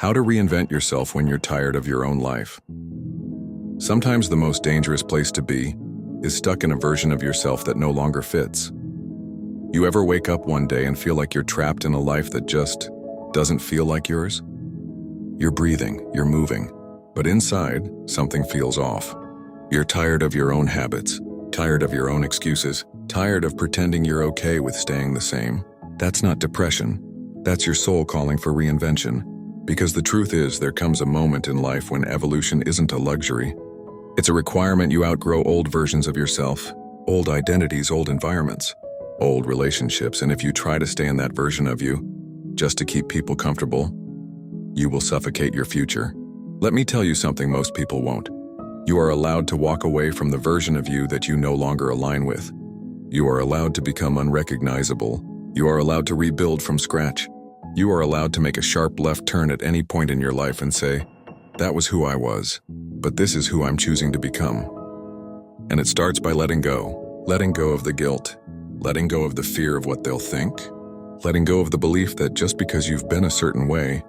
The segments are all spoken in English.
How to reinvent yourself when you're tired of your own life. Sometimes the most dangerous place to be is stuck in a version of yourself that no longer fits. You ever wake up one day and feel like you're trapped in a life that just doesn't feel like yours? You're breathing, you're moving, but inside, something feels off. You're tired of your own habits, tired of your own excuses, tired of pretending you're okay with staying the same. That's not depression. That's your soul calling for reinvention. Because the truth is, there comes a moment in life when evolution isn't a luxury. It's a requirement. You outgrow old versions of yourself, old identities, old environments, old relationships, and if you try to stay in that version of you, just to keep people comfortable, you will suffocate your future. Let me tell you something most people won't. You are allowed to walk away from the version of you that you no longer align with. You are allowed to become unrecognizable. You are allowed to rebuild from scratch. You are allowed to make a sharp left turn at any point in your life and say, that was who I was, but this is who I'm choosing to become. And it starts by letting go of the guilt, letting go of the fear of what they'll think, letting go of the belief that just because you've been a certain way,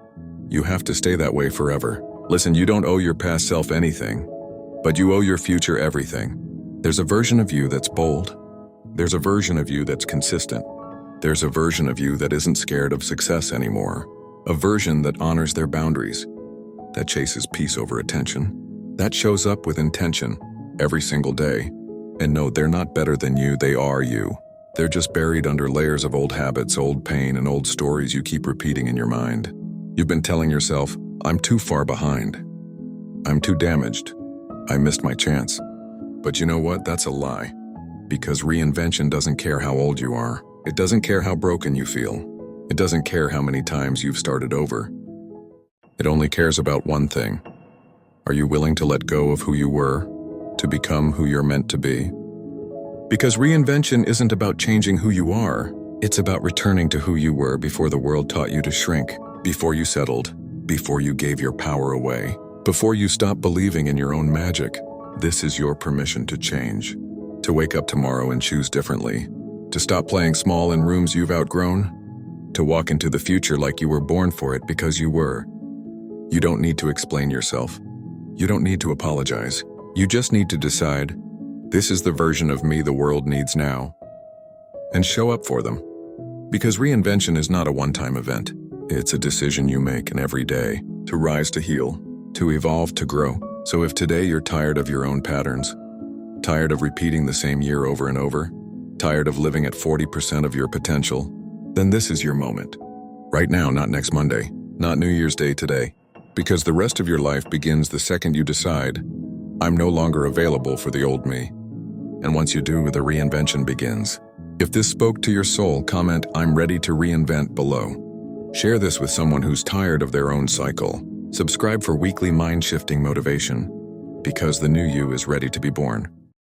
you have to stay that way forever. Listen, you don't owe your past self anything, but you owe your future everything. There's a version of you that's bold. There's a version of you that's consistent. There's a version of you that isn't scared of success anymore. A version that honors their boundaries, that chases peace over attention, that shows up with intention every single day. And no, they're not better than you, they are you. They're just buried under layers of old habits, old pain, and old stories you keep repeating in your mind. You've been telling yourself, I'm too far behind. I'm too damaged. I missed my chance. But you know what? That's a lie. Because reinvention doesn't care how old you are. It doesn't care how broken you feel. It doesn't care how many times you've started over. It only cares about one thing. Are you willing to let go of who you were to become who you're meant to be? Because reinvention isn't about changing who you are. It's about returning to who you were before the world taught you to shrink, before you settled, before you gave your power away, before you stopped believing in your own magic. This is your permission to change, to wake up tomorrow and choose differently, to stop playing small in rooms you've outgrown, to walk into the future like you were born for it because you were. You don't need to explain yourself. You don't need to apologize. You just need to decide, this is the version of me the world needs now, and show up for them. Because reinvention is not a one-time event. It's a decision you make in every day, to rise, to heal, to evolve, to grow. So if today you're tired of your own patterns, tired of repeating the same year over and over, tired of living at 40% of your potential, then this is your moment. Right now, not next Monday, not New Year's Day today. Because the rest of your life begins the second you decide, I'm no longer available for the old me. And once you do, the reinvention begins. If this spoke to your soul, comment, I'm ready to reinvent below. Share this with someone who's tired of their own cycle. Subscribe for weekly mind-shifting motivation. Because the new you is ready to be born.